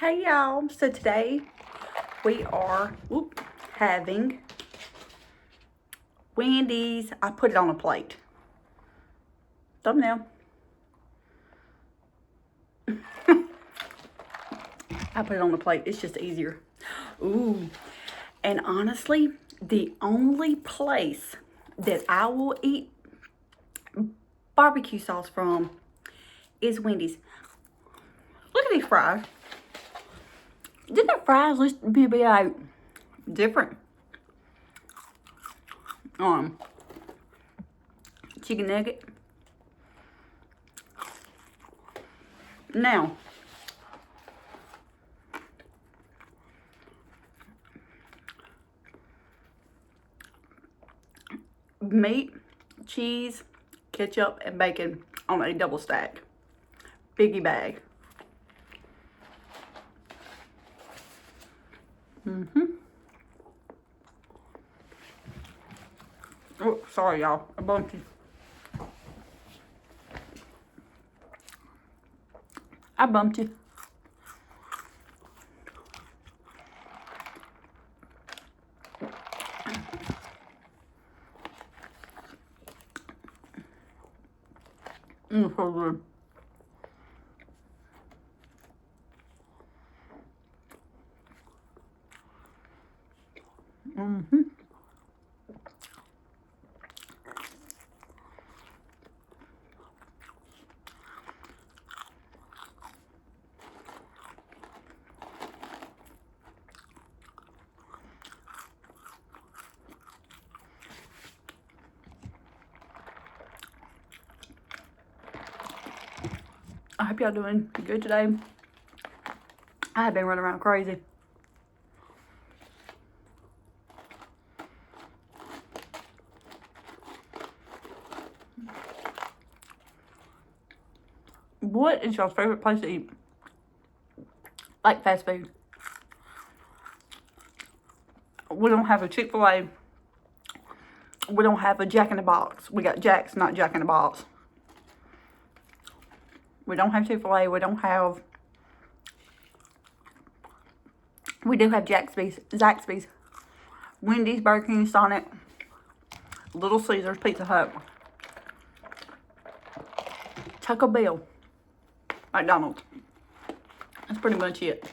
Hey y'all, so today we are having Wendy's. I put it on a plate. Thumbnail. I put it on the plate. It's just easier. Ooh. And honestly, the only place that I will eat barbecue sauce from is Wendy's. Look at these fries. Didn't the fries used to be like different? Chicken nugget. Now, meat, cheese, ketchup, and bacon on a double stack. Biggie bag. Oh, sorry y'all. I bumped you. I bumped you. So good. I hope y'all doing good today. I have been running around crazy. What is y'all's favorite place to eat? Like fast food. We don't have a Chick-fil-A. We don't have a Jack in the Box. We got Jack's, not Jack in the Box. We don't have Chick-fil-A. We do have Zaxby's, Wendy's, Burger King, Sonic, Little Caesars, Pizza Hut, Taco Bell, McDonald's. That's pretty much it.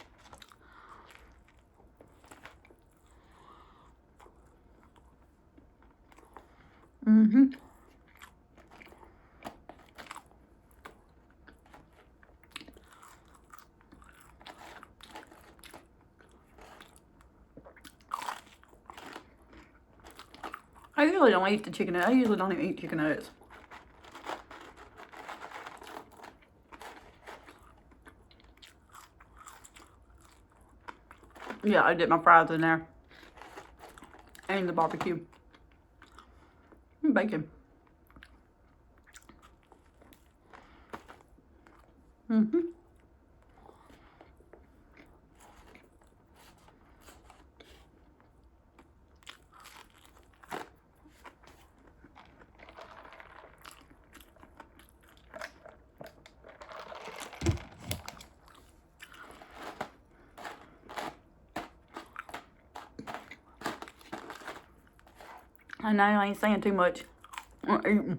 I usually don't eat the chicken nuggets. I usually don't even eat chicken nuggets. Yeah, I dip my fries in there. And the barbecue. And bacon. I know I ain't saying too much. I'm eating.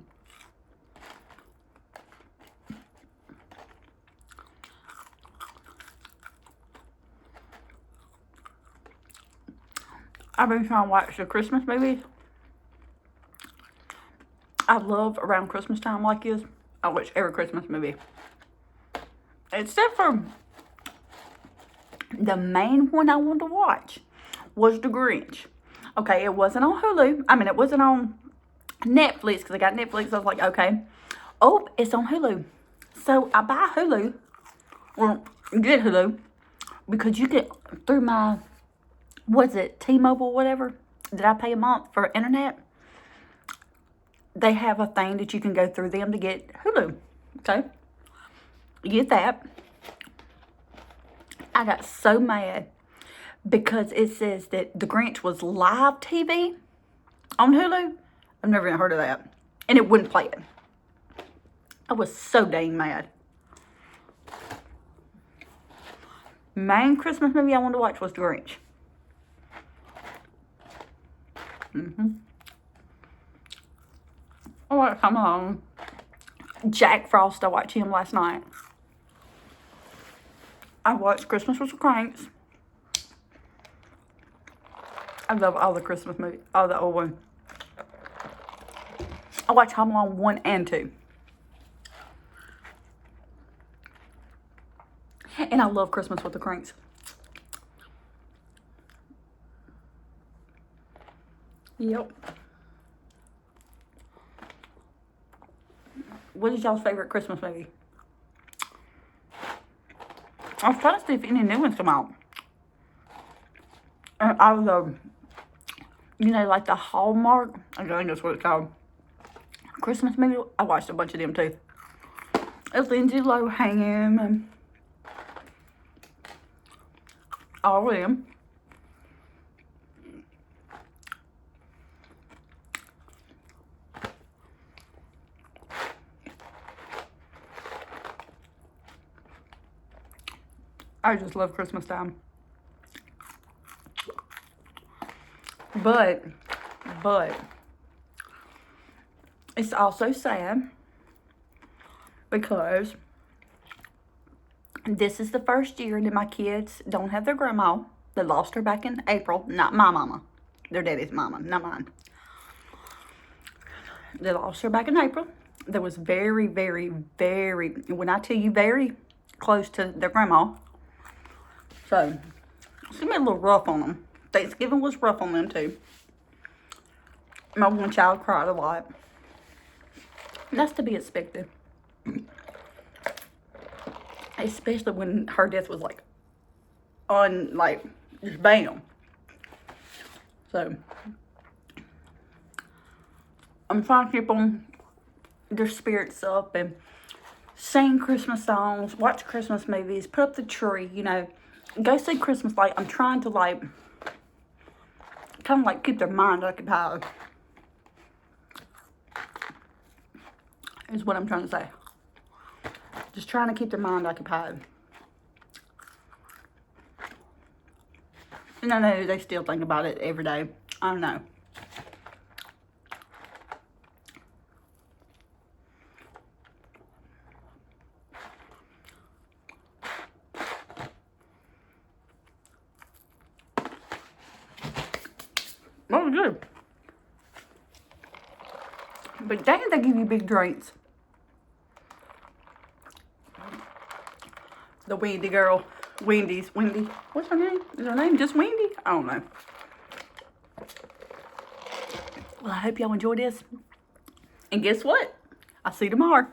I've been trying to watch the Christmas movies. I love around Christmas time like this. I watch every Christmas movie. Except for the main one I wanted to watch was The Grinch. Okay, it wasn't on Hulu. I mean, it wasn't on Netflix because I got Netflix. I was like, okay. Oh, it's on Hulu. So I buy Hulu. Well, get Hulu. Because you get, through my, what's it, T-Mobile, whatever, that I pay a month for internet. They have a thing that you can go through them to get Hulu. Okay. You get that. I got so mad because it says that The Grinch was live TV on Hulu. I've never even heard of that. And it wouldn't play it. I was so dang mad. main Christmas movie I wanted to watch was The Grinch. I watched Home Alone. Jack Frost, I watched him last night. I watched Christmas with the Cranks. I love all the Christmas movies, all the old ones. I watched Home Alone 1 and 2. And I love Christmas with the Cranks. Yep. What is y'all's favorite Christmas movie? I was trying to see if any new ones come out. And I was, you know, like the Hallmark, I think that's what it's called, Christmas movie. I watched a bunch of them too. It's Lindsay Lohan and all of them. I just love Christmas time. But it's also sad because this is the first year that my kids don't have their grandma. They lost her back in April. Not my mama. Their daddy's mama, not mine. They lost her back in April. That was very, very, very, when I tell you, very close to their grandma. So, it's gonna be a little rough on them. Thanksgiving was rough on them too. My one child cried a lot. That's to be expected. Especially when her death was like, just bam. So, I'm trying to keep them, their spirits up and sing Christmas songs, watch Christmas movies, put up the tree, you know, go see Christmas light. I'm trying to kind of keep their mind occupied. Is what I'm trying to say. Just trying to keep their mind occupied. And I know they still think about it every day. I don't know. Oh, good. But dang, they give you big drinks. The Wendy girl. Wendys. Wendy. What's her name? Is her name just Wendy? I don't know. Well, I hope y'all enjoyed this. And guess what? I'll see you tomorrow.